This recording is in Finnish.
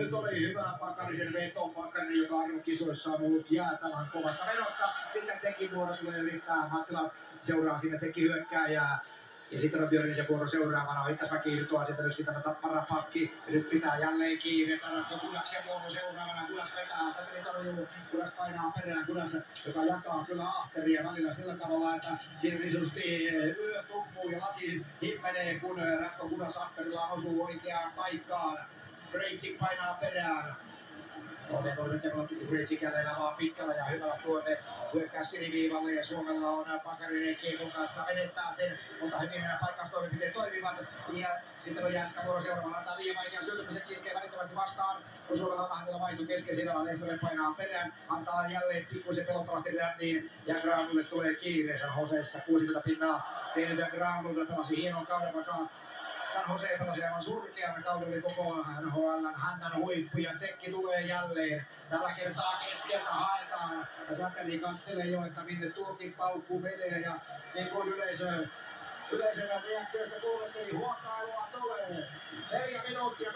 Nyt oli hyvä Pakarisen veto. Pakarinen, joka arvokisoissa on ollut jäätävän kovassa menossa. Sitten Tsekin vuoro tulee yrittää. Mattila seuraa siinä Tsekin hyökkääjää. Ja sitten on Björnisen vuoro seuraavana. Ittasmäki irtoaa sieltä myöskin tämä Tapparapakki. Ja nyt pitää jälleen kiire. Tarvitse Kudaksen vuoro seuraavana. Kudas vetää. Sateli torjuu. Kudas painaa perään. Kudas, joka jakaa kyllä ahteria välillä sillä tavalla, että siinä niin sanotusti yö tummuu ja lasi himmenee, kun Ratko Kudas ahterilla osuu oikeaan paikkaan. Greitsik painaa perään. Toinen pelattu, kun Greitsik jälleen avaa pitkällä ja hyvällä tuonne hyökkää siniviivalle ja Suomella on Pakarinen kiekon kanssa menettää sen, mutta hyvin paikkaustoimenpiteet toimivat. Ja sitten on Jääskä vuoro seuraavana, antaa liian vaikean syötymisen, kiskee välittömästi vastaan. Kun Suomella on vähän vielä vaihto kesken, siellä Lehtonen painaa perään, antaa jälleen pikkuisen pelottavasti ränniin ja Granlulle tulee kiire. San Joseessa 60 pinnaa tehnyt ja Granlulle pelasi hienon kauden, vaikka San Jose pelasi aivan surkeana kaudella koko NHL:n hännän huippu ja Tsekki tulee jälleen. Tällä kertaa keskeltä haetaan ja Sakari katselee jo, että minne tuokin paukku menee ja niin kuin yleisön reaktioista kuuletteli, huokailua tulee. 4 minuuttia.